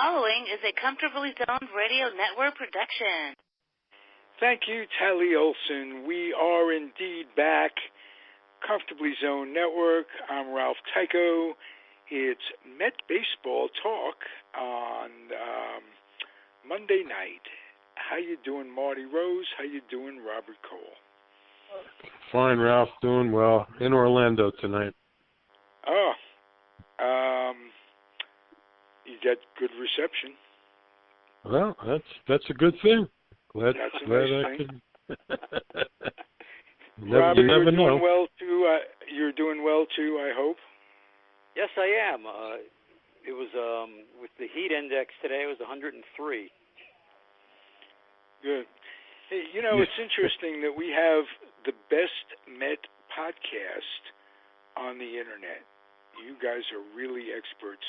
following is a Comfortably Zoned Radio Network production. Thank you, Tally Olson. We are indeed back. Comfortably Zoned Network. I'm Ralph Tyko. It's Met Baseball Talk on Monday night. How you doing, Marty Rose? How you doing, Robert Cole? Fine, Ralph. Doing well. In Orlando tonight. Oh. You got good reception. Well, that's a good thing. Glad nice I thing. Robert, you never know. You're doing well too, I hope. Yes, I am. It was with the heat index today. It was 103. Good. Hey, it's interesting that we have the best Met podcast on the internet. You guys are really experts.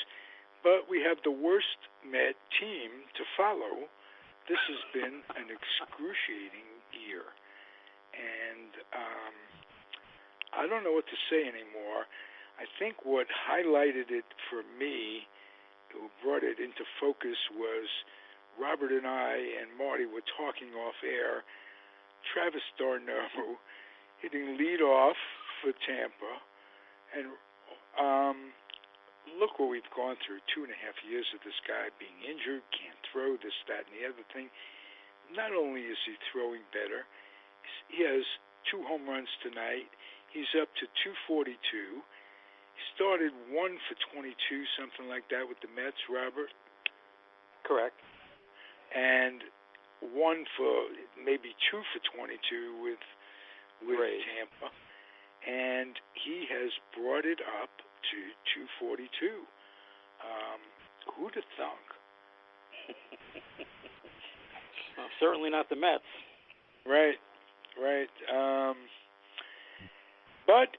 But we have the worst Met team to follow. This has been an excruciating year. And I don't know what to say anymore. I think what highlighted it for me, who brought it into focus, was Robert and I and Marty were talking off air. Travis d'Arnaud hitting leadoff for Tampa. And look what we've gone through, 2.5 years of this guy being injured, can't throw, this, that, and the other thing. Not only is he throwing better, he has 2 home runs tonight. He's up to 242. He started 1 for 22, something like that, with the Mets, Robert? Correct. And 1 for, maybe 2 for 22 with Tampa. And he has brought it up to 242. Who'd have thunk? Well, certainly not the Mets. Right. But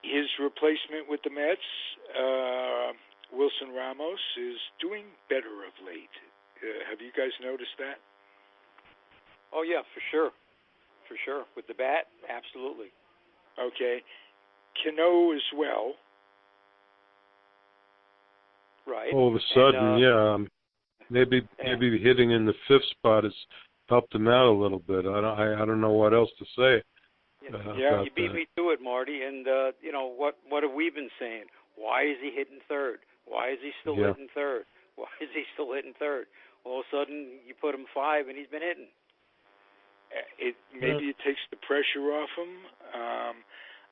his replacement with the Mets, Wilson Ramos, is doing better of late. Have you guys noticed that? Oh, yeah, for sure. With the bat, absolutely. Okay. Cano as well. Right. All of a sudden, maybe hitting in the 5th spot has helped him out a little bit. I don't know what else to say. You beat me to it, Marty. And what have we been saying? Why is he hitting 3rd? Why is he still hitting 3rd? Why is he still hitting 3rd? All of a sudden, you put him 5, and he's been hitting. Maybe it takes the pressure off him.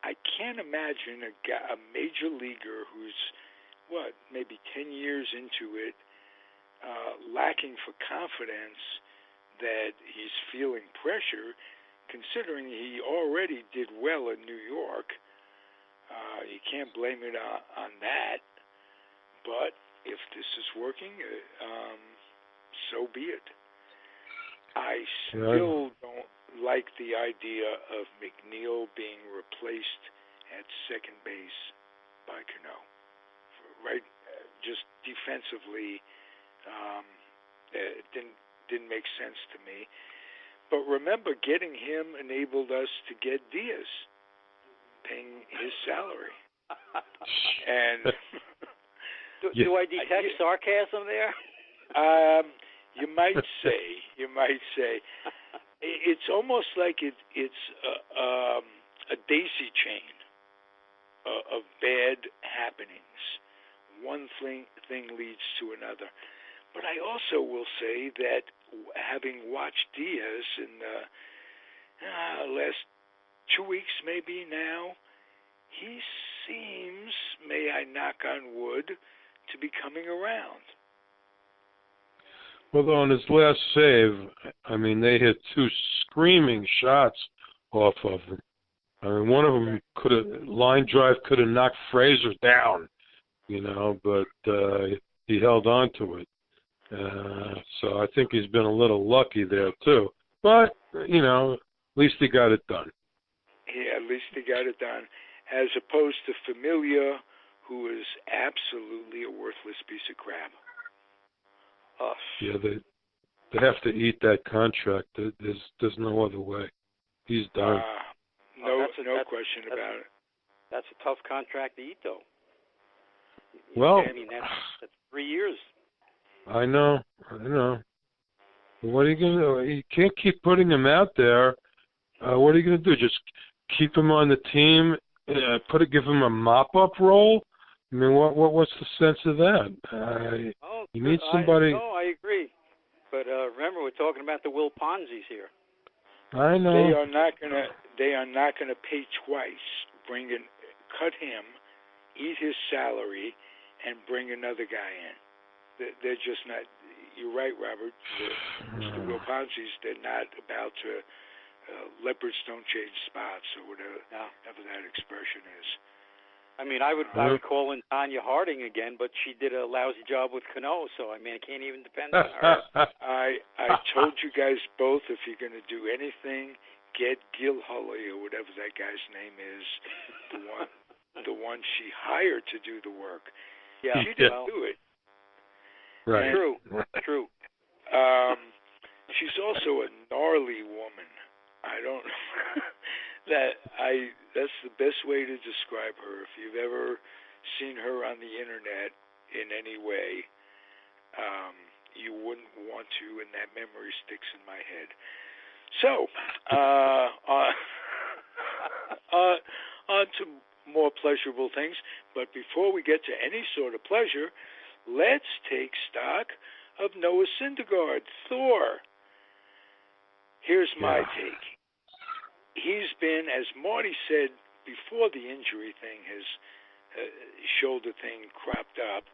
I can't imagine a major leaguer who's maybe 10 years into it, lacking for confidence that he's feeling pressure, considering he already did well in New York. You can't blame it on that. But if this is working, so be it. I still don't like the idea of McNeil being replaced at second base by Cano. Right, just defensively, it didn't make sense to me. But remember, getting him enabled us to get Diaz, paying his salary. And do I detect sarcasm there? You might say. It's almost like it's a daisy chain of bad happenings. One thing leads to another. But I also will say that having watched Diaz in the last 2 weeks maybe now, he seems, may I knock on wood, to be coming around. Well, on his last save, they hit 2 screaming shots off of him. One of them line drive could have knocked Fraser down, but he held on to it. So I think he's been a little lucky there too. But, at least he got it done. Yeah, at least he got it done. As opposed to Familia, who is absolutely a worthless piece of crap. Yeah, they have to eat that contract. There's no other way. He's done. No question about it. That's a tough contract to eat, though. Well, that's 3 years. I know. What are you going to do? You can't keep putting him out there. What are you going to do? Just keep him on the team? Give him a mop-up role? I mean, what's the sense of that? You need somebody. I agree. But remember, we're talking about the Wilponzis here. I know. They are not gonna pay twice. Cut him, eat his salary, and bring another guy in. They're just not. You're right, Robert. Mr. Wilponzi's, they're not about to. Leopards don't change spots, or whatever that expression is. I mean, I would call in Tanya Harding again, but she did a lousy job with Cano, so I mean, I can't even depend on her. I told you guys both, if you're going to do anything, get Gil Hulley or whatever that guy's name is, the one she hired to do the work. Yeah, she didn't do it. Right. And, true. She's also a gnarly woman. I don't. That's the best way to describe her. If you've ever seen her on the internet in any way, you wouldn't want to, and that memory sticks in my head. So, on to more pleasurable things. But before we get to any sort of pleasure, let's take stock of Noah Syndergaard, Thor. Here's my take. He's been, as Marty said before the injury thing, his shoulder thing cropped up.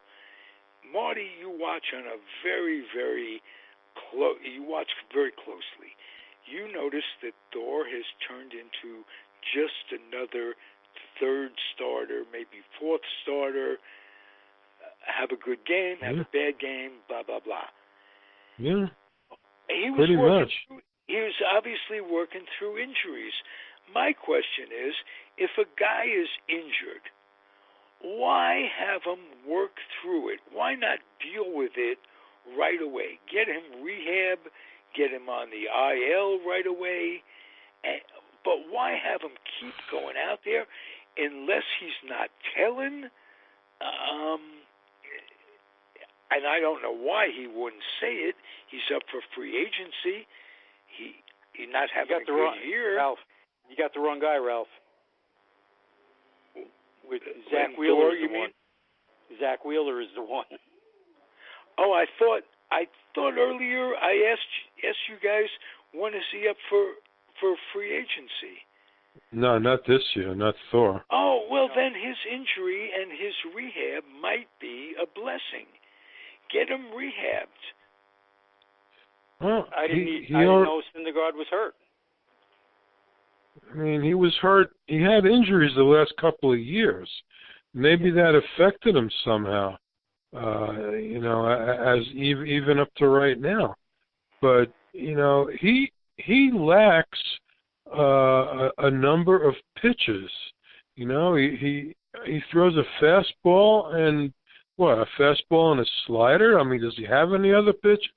Marty, you watch on a very, very you watch very closely. You notice that Thor has turned into just another third starter, maybe fourth starter. Have a good game, have a bad game, blah blah blah. Yeah, he was pretty much. He was obviously working through injuries. My question is, if a guy is injured, why have him work through it? Why not deal with it right away? Get him rehab, get him on the IL right away. But why have him keep going out there unless he's not telling? And I don't know why he wouldn't say it. He's up for free agency. He's not having a good year. Ralph, you got the wrong guy, Ralph. With Zach Wheeler is the one. Zach Wheeler is the one. Oh, I thought earlier I asked you guys, when is he up for free agency? No, not this year, not Thor. Oh, well, then his injury and his rehab might be a blessing. Get him rehabbed. Well, I didn't know Syndergaard was hurt. I mean, he was hurt. He had injuries the last couple of years. Maybe that affected him somehow, as even up to right now. But, he lacks a number of pitches. He throws a fastball and, a fastball and a slider? I mean, does he have any other pitches?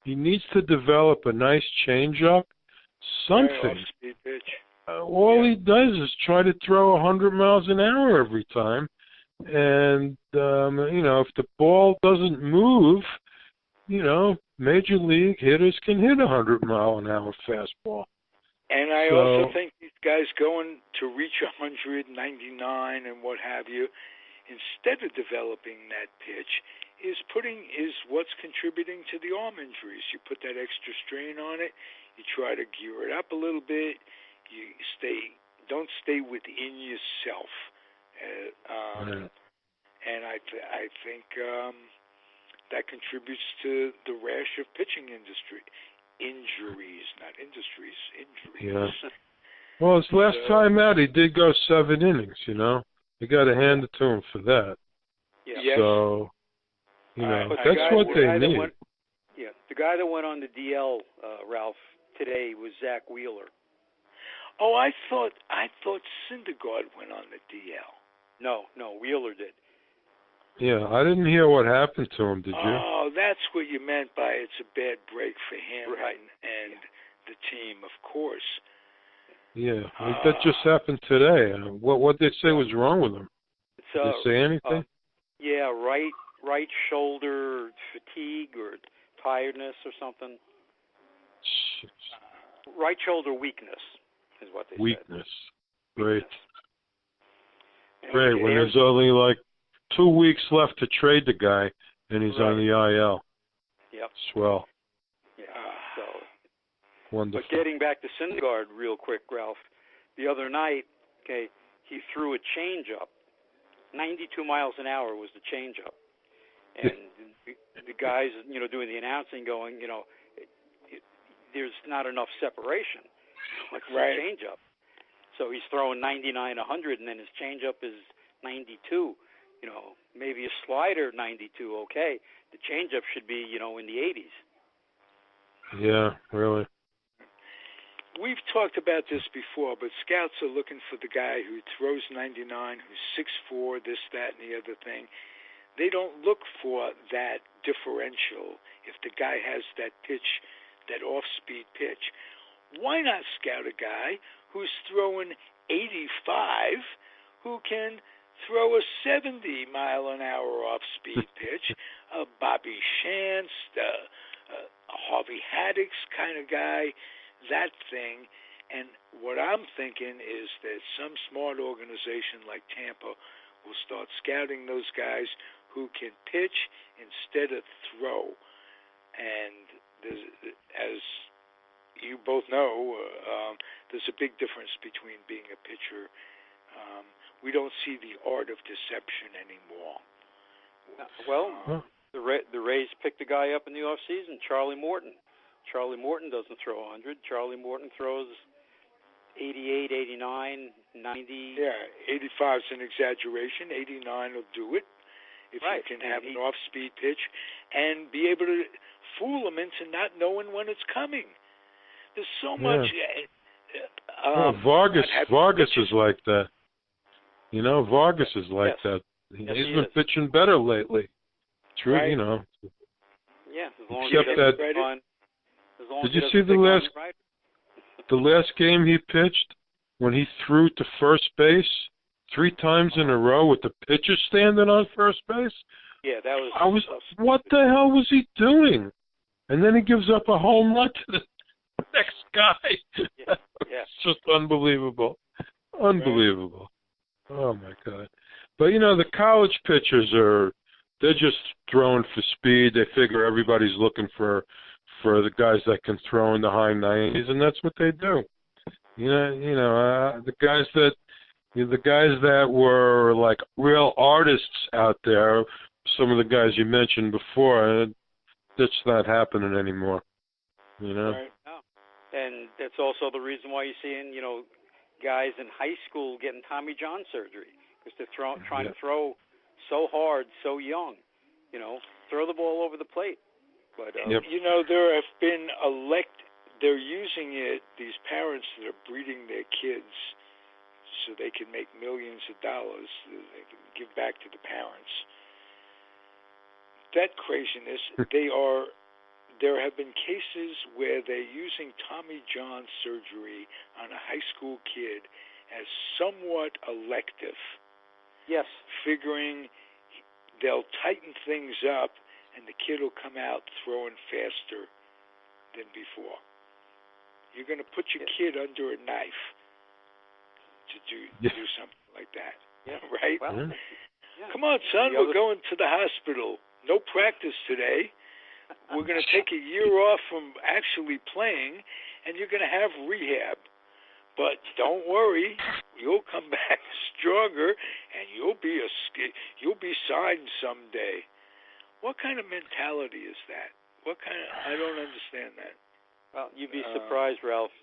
He needs to develop a nice changeup, something. All he does is try to throw 100 miles an hour every time. And, if the ball doesn't move, major league hitters can hit 100-mile-an-hour fastball. And I also think these guys going to reach 199 and what have you, instead of developing that pitch, is what's contributing to the arm injuries. You put that extra strain on it. You try to gear it up a little bit. You don't stay within yourself. And I think that contributes to the rash of pitching injuries, not industries, injuries. Yeah. Well, his last time out, he did go 7 innings. You got to hand it to him for that. Yeah. Yes. So. That's what they need. The guy that went on the DL, Ralph, today was Zach Wheeler. Oh, I thought Syndergaard went on the DL. No, Wheeler did. Yeah, I didn't hear what happened to him. Did you? Oh, that's what you meant by it's a bad break for him and the team, of course. Yeah, that just happened today. What did they say was wrong with him? Did they say anything? Right shoulder fatigue or tiredness or something. Right shoulder weakness is what they Weakness. said. Great. And Great. When there's only like 2 weeks left to trade the guy, and he's on the IL. Yep. Swell. Yeah. So. Wonderful. But getting back to Syndergaard real quick, Ralph. The other night, he threw a changeup. 92 miles an hour was the changeup, and the guys, doing the announcing, going, there's not enough separation. What's the changeup? So he's throwing 99, 100, and then his changeup is 92. Maybe a slider 92, okay. The changeup should be, in the 80s. Yeah, really. We've talked about this before, but scouts are looking for the guy who throws 99, who's 6'4", this, that, and the other thing. They don't look for that differential if the guy has that pitch, that off-speed pitch. Why not scout a guy who's throwing 85, who can throw a 70-mile-an-hour off-speed pitch, a Bobby Shantz, a Harvey Haddix kind of guy, that thing. And what I'm thinking is that some smart organization like Tampa will start scouting those guys who can pitch instead of throw. And as you both know, there's a big difference between being a pitcher. We don't see the art of deception anymore. Well, the Rays picked a guy up in the offseason, Charlie Morton. Charlie Morton doesn't throw 100. Charlie Morton throws 88, 89, 90. Yeah, 85 is an exaggeration. 89 will do it if you can have an off-speed pitch and be able to fool them into not knowing when it's coming. There's so much. Vargas is like that. Vargas is like that. He's been pitching better lately. True, Yeah, as long except as that. Did you see the last game he pitched when he threw to first base 3 times in a row with the pitcher standing on first base? Yeah, that was. What the hell was he doing? And then he gives up a home run to the next guy. Yeah. It's just unbelievable. Unbelievable. Right. Oh my God. But the college pitchers they're just throwing for speed. They figure everybody's looking for the guys that can throw in the high 90s, and that's what they do. The guys that were like real artists out there, some of the guys you mentioned before, that's not happening anymore. Right. Oh. And that's also the reason why you're seeing, guys in high school getting Tommy John surgery, because they're trying to throw so hard, so young. Throw the ball over the plate. But there have been they're using it, these parents that are breeding their kids so they can make millions of dollars, they can give back to the parents. That craziness, there have been cases where they're using Tommy John surgery on a high school kid as somewhat elective. Yes. Figuring they'll tighten things up and the kid will come out throwing faster than before. You're going to put your kid under a knife to do something like that, right? Well, come on, son, we're going to the hospital. No practice today. We're going to take a year off from actually playing, and you're going to have rehab. But don't worry, you'll come back stronger, and you'll be signed someday. What kind of mentality is that? I don't understand that. Well, you'd be surprised, Ralph,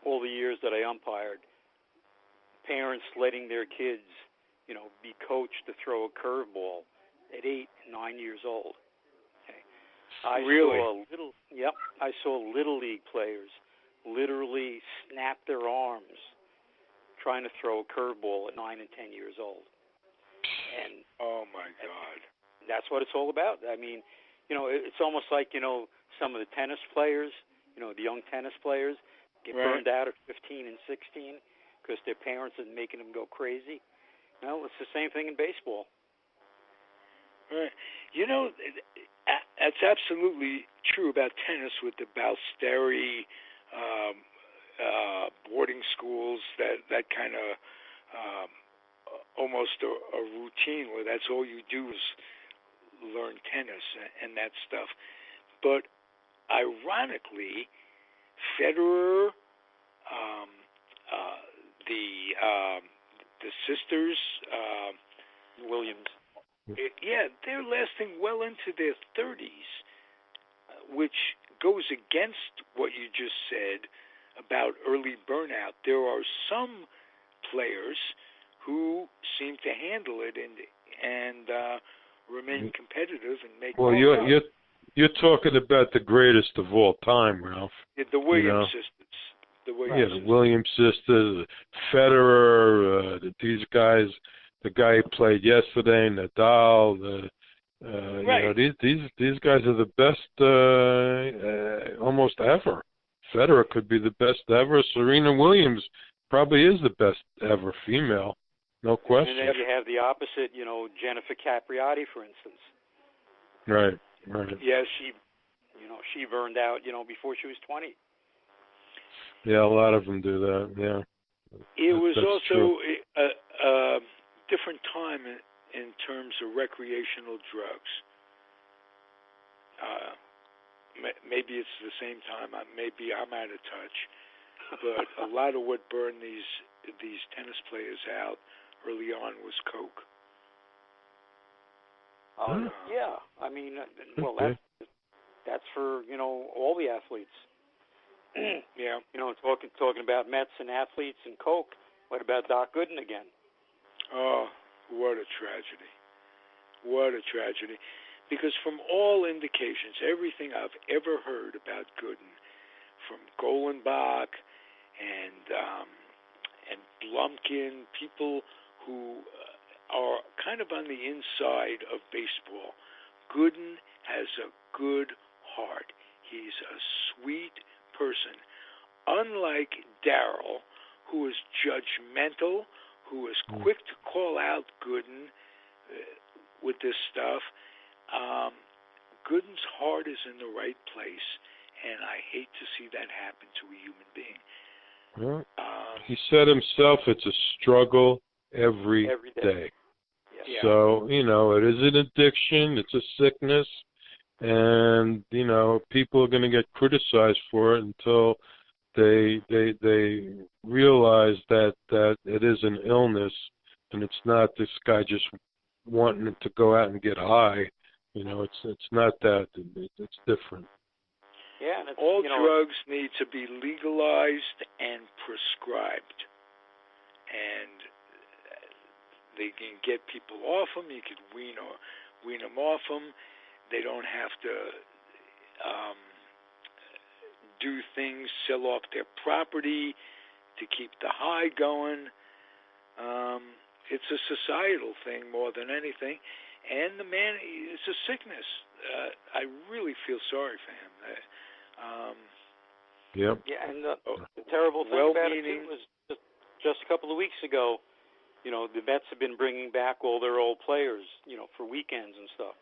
all the years that I umpired, parents letting their kids, be coached to throw a curveball at 8, 9 years old. Okay. I saw Little League players literally snap their arms trying to throw a curveball at 9 and 10 years old. And oh my God. That's what it's all about. I mean, it's almost like, some of the tennis players, the young tennis players get burned out at 15 and 16 because their parents are making them go crazy. It's the same thing in baseball. Right. that's absolutely true about tennis with the Balsteri boarding schools, that kind of almost a routine where that's all you do is learn tennis and that stuff. But ironically, Federer, the sisters, Williams. They're lasting well into their 30s, which goes against what you just said about early burnout. There are some players who seem to handle it and remain competitive and make. Well, you're talking about the greatest of all time, Ralph. The Williams sisters. The Williams sisters, Federer, these guys. The guy who played yesterday, Nadal. These guys are the best almost ever. Federer could be the best ever. Serena Williams probably is the best ever female, no question. And then you have the opposite, Jennifer Capriati, for instance. Right. Yeah, she burned out, before she was 20. Yeah, a lot of them do that. Yeah. It was That's also true. a different time in terms of recreational drugs. Maybe it's the same time. Maybe I'm out of touch, but a lot of what burned these tennis players out early on was coke. Yeah, I mean, well, that's for all the athletes. Yeah. Talking about Mets and athletes and coke. What about Doc Gooden again? Oh, what a tragedy. What a tragedy. Because from all indications, everything I've ever heard about Gooden, from Golenbach and Blumkin, people who are kind of on the inside of baseball, Gooden has a good heart. He's a sweet person. Unlike Darryl, who is judgmental, who is quick to call out Gooden with this stuff, Gooden's heart is in the right place, and I hate to see that happen to a human being. Well, he said himself, it's a struggle every day. Yeah. So, it is an addiction, it's a sickness, and, people are going to get criticized for it until they realize that it is an illness, and it's not this guy just wanting to go out and get high. It's not that. It's different. Yeah, and all drugs need to be legalized and prescribed, and they can get people off them. You can wean them off them. They don't have to do things, sell off their property to keep the high going. It's a societal thing more than anything. And the man, it's a sickness. I really feel sorry for him. Yep. Yeah, and the terrible thing about it, too, was just a couple of weeks ago, the Mets have been bringing back all their old players, for weekends and stuff.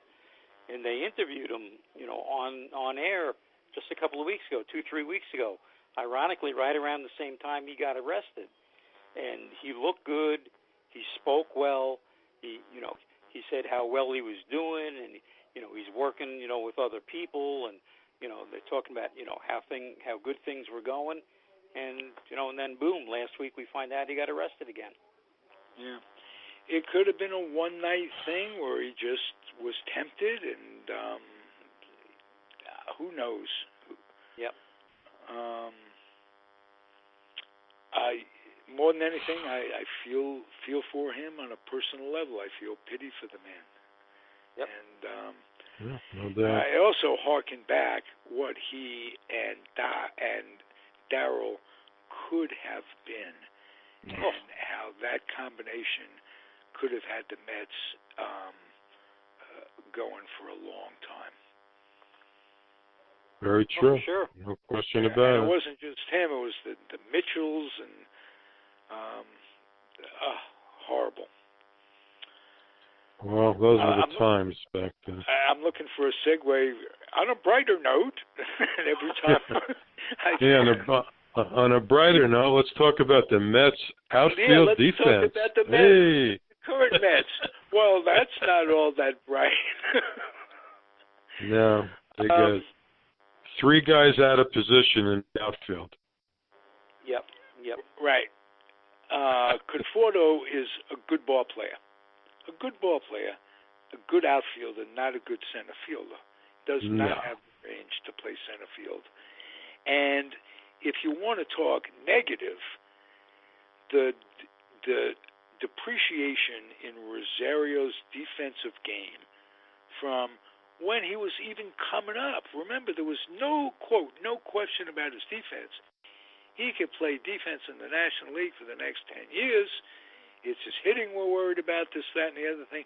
And they interviewed him, on air just a couple of weeks ago, 2-3 weeks ago. Ironically, right around the same time he got arrested. And he looked good. He spoke well. He said how well he was doing, and he's working, with other people, and they're talking about how good things were going, and and then boom, last week we find out he got arrested again. Yeah, it could have been a one-night thing where he just was tempted, and who knows? Yep. More than anything, I feel for him on a personal level. I feel pity for the man. Yep. And no doubt. I also harken back what he and Darryl could have been, and how that combination could have had the Mets going for a long time. Very true. Sure. No question about it. It wasn't just him; it was the Mitchells and. Horrible. Well, those were the times back then. I'm looking for a segue on a brighter note. Every time. On a brighter note, let's talk about the Mets outfield let's defense. Talk about the Mets. Hey. Current Mets. Well, that's not all that bright. No, they got 3 guys out of position in the outfield. Yep. Right. Conforto is a good ball player. A good outfielder, not a good center fielder. Does not have the range to play center field. And if you want to talk negative, the depreciation in Rosario's defensive game from when he was even coming up. Remember, there was no question about his defense. He could play defense in the National League for the next 10 years. It's his hitting we're worried about, this, that, and the other thing.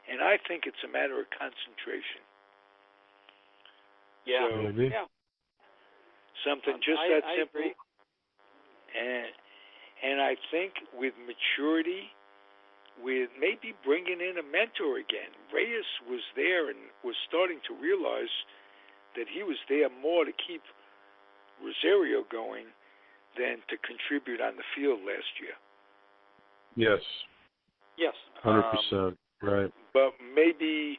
And I think it's a matter of concentration. Yeah. So, yeah. Something just that simple. Agree. And I think with maturity, with maybe bringing in a mentor again. Reyes was there and was starting to realize that he was there more to keep Rosario going than to contribute on the field last year. Yes. 100%. Right. But maybe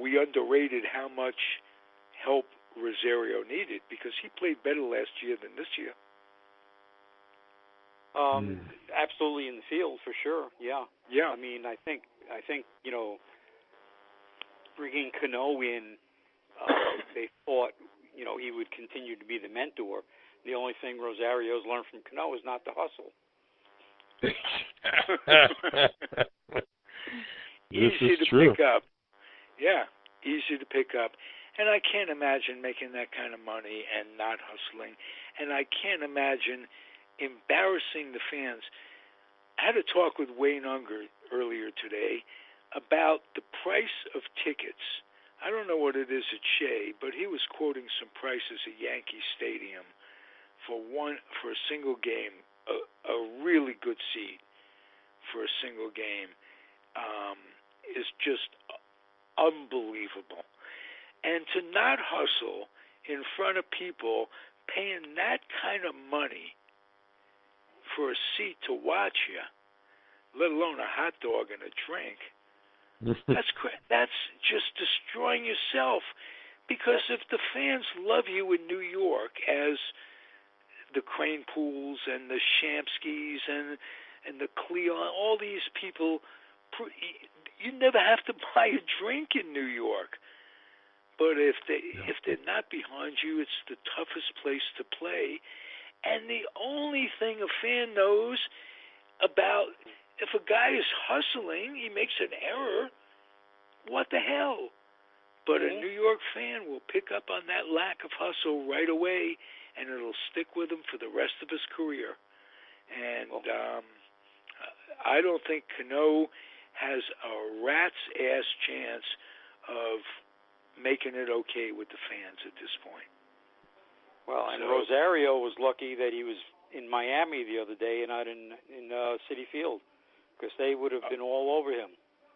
we underrated how much help Rosario needed because he played better last year than this year. Absolutely in the field for sure. Yeah. I mean, I think bringing Cano in, they thought he would continue to be the mentor. The only thing Rosario's learned from Cano is not to hustle. Easy to true. pick up. Yeah, easy to pick up. And I can't imagine making that kind of money and not hustling. And I can't imagine embarrassing the fans. I had a talk with Wayne Unger earlier today about the price of tickets. I don't know what it is at Shea, but he was quoting some prices at Yankee Stadium for a single game, a really good seat for a single game is just unbelievable. And to not hustle in front of people paying that kind of money for a seat to watch you, let alone a hot dog and a drink, that's just destroying yourself. Because if the fans love you in New York as the Crane Pools and the Shamskys and the Cleon, all these people, you never have to buy a drink in New York. But if they're not behind you, it's the toughest place to play. And the only thing a fan knows about, if a guy is hustling, he makes an error, what the hell? But a New York fan will pick up on that lack of hustle right away, and it'll stick with him for the rest of his career. And I don't think Cano has a rat's ass chance of making it okay with the fans at this point. Well, and Rosario was lucky that he was in Miami the other day and not in Citi Field, because they would have been all over him,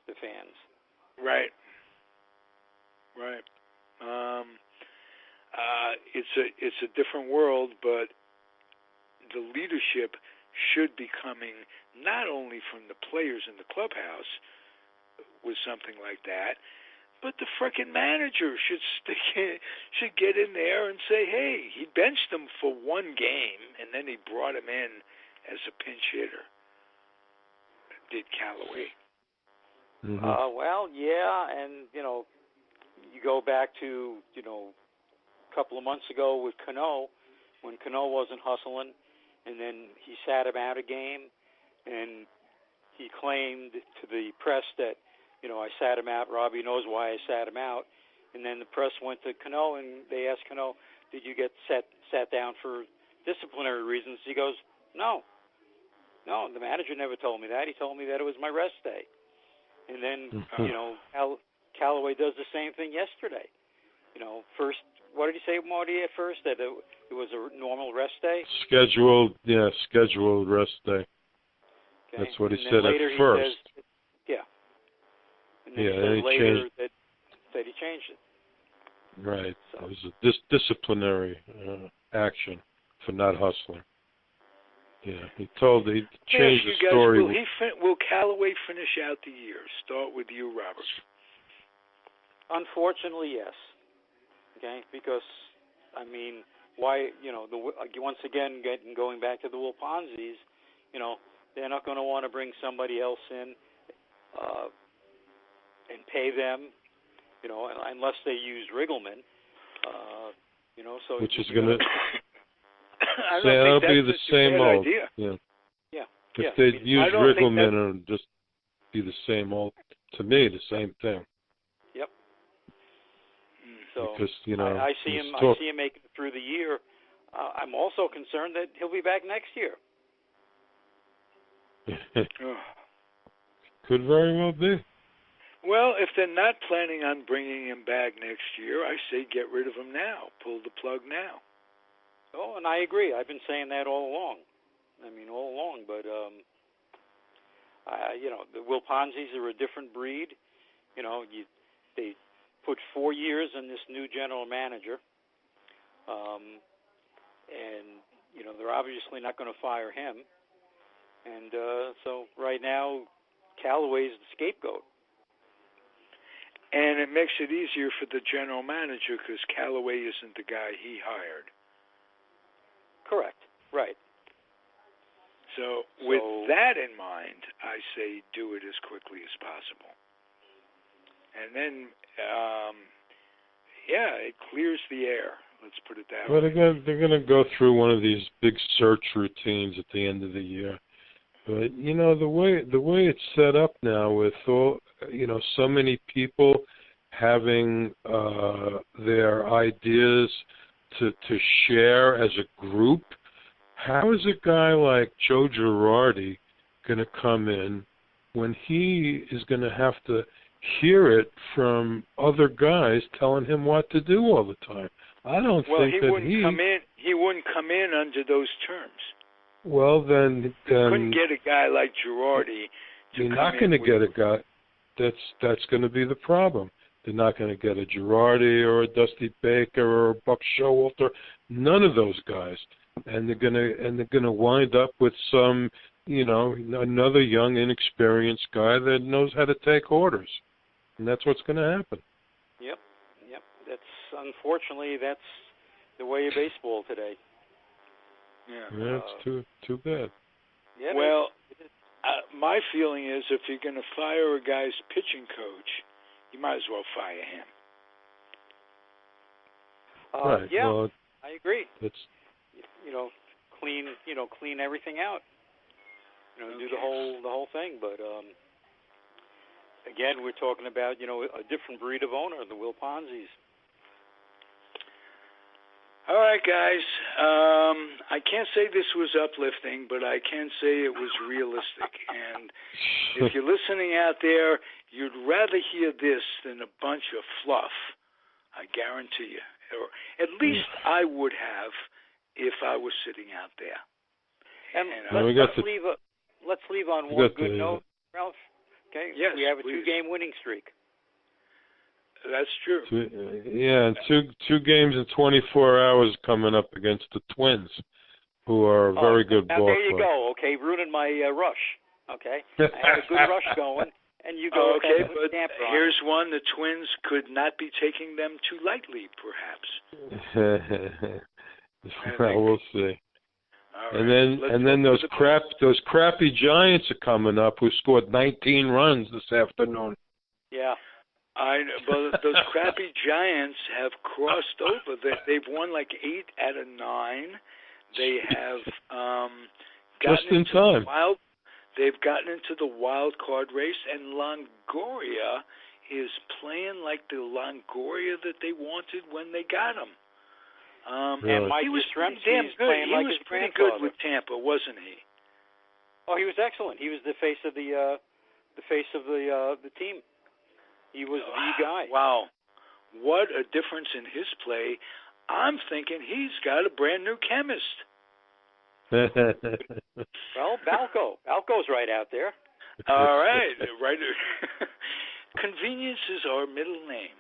the fans. Right. It's a different world, but the leadership should be coming not only from the players in the clubhouse with something like that, but the frickin' manager should get in there and say, hey, he benched him for one game, and then he brought him in as a pinch hitter. Did Calloway. Well, yeah, and, you go back to, a couple of months ago with Cano, when Cano wasn't hustling, and then he sat him out a game, and he claimed to the press that, I sat him out. Robbie knows why I sat him out. And then the press went to Cano, and they asked Cano, did you get sat down for disciplinary reasons? He goes, no, the manager never told me that. He told me that it was my rest day. And then, Calloway does the same thing yesterday. First, what did he say, Marty, at first? That it was a normal rest day? Scheduled rest day. Okay. That's what he said at first. then he said later that he changed it. Right. So. It was a disciplinary action for not hustling. Yeah, he changed the story. Will Calloway finish out the year? Start with you, Robert. Unfortunately, yes. Okay, because why? Once again, going back to the Wilponzis, they're not going to want to bring somebody else in and pay them, unless they use Riggleman. So which is going to. That'll be the same old. Idea. Yeah. If they'd use Riggleman, it would just be the same old. To me, the same thing. Yep. So because I see him. I see him making it through the year. I'm also concerned that he'll be back next year. Could very well be. Well, if they're not planning on bringing him back next year, I say get rid of him now. Pull the plug now. Oh, and I agree. I've been saying that all along. But the Wilponzis are a different breed. They put 4 years in this new general manager, and they're obviously not going to fire him. And so right now, Calloway's the scapegoat. And it makes it easier for the general manager because Calloway isn't the guy he hired. Correct. Right. So with that in mind, I say do it as quickly as possible. And then, it clears the air. Let's put it that way. But they're going to go through one of these big search routines at the end of the year. But the way it's set up now with all so many people having their ideas to share as a group, how is a guy like Joe Girardi going to come in when he is going to have to hear it from other guys telling him what to do all the time? I don't think that he wouldn't come in under those terms. Well, then couldn't get a guy like Girardi to you're not going to get a guy. That's going to be the problem. They're not going to get a Girardi or a Dusty Baker or a Buck Showalter. None of those guys, and they're gonna wind up with some, another young, inexperienced guy that knows how to take orders, and that's what's going to happen. Yep. Unfortunately, that's the way of baseball today. Yeah, it's too bad. Yeah, well, my feeling is if you're going to fire a guy's pitching coach, you might as well fire him. Right. Yeah, well, I agree. It's clean everything out. Do the whole thing. But again, we're talking about a different breed of owner, the Wilponzis. All right, guys. I can't say this was uplifting, but I can say it was realistic. And if you're listening out there, you'd rather hear this than a bunch of fluff. I guarantee you. Or at least I would have if I was sitting out there. And let's leave on one good note, Ralph. Okay. Yes, we have a please. 2-game winning streak. That's true. Two games in 24 hours coming up against the Twins, who are a very good ball club. There you go. Okay, ruining my rush. Okay, I had a good rush going, and you go. Okay, but here's one: the Twins could not be taking them too lightly, perhaps. Well, we'll see. All right. And then those crappy Giants are coming up, who scored 19 runs this afternoon. Yeah. But those crappy Giants have crossed over. They've won like 8 out of 9. They have just in time. They've gotten into the wild card race, and Longoria is playing like the Longoria that they wanted when they got him. And Mike he was Yastrzemski damn good. Playing He like was his pretty grandfather. good with Tampa, wasn't he? Oh, he was excellent. He was the face of the team. He was the guy. Wow. What a difference in his play. I'm thinking he's got a brand new chemist. Well, Balco's right out there. All right. Right. Convenience is our middle name.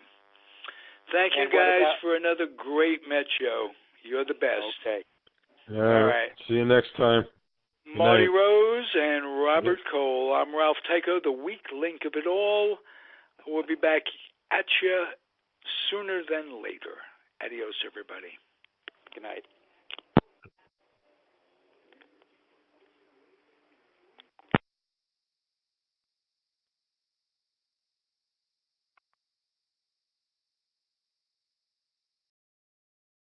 Thank you guys for another great Met show. You're the best. Okay. All right. See you next time. Marty Rose and Robert Cole. I'm Ralph Tyko, the weak link of it all. We'll be back at you sooner than later. Adios, everybody. Good night.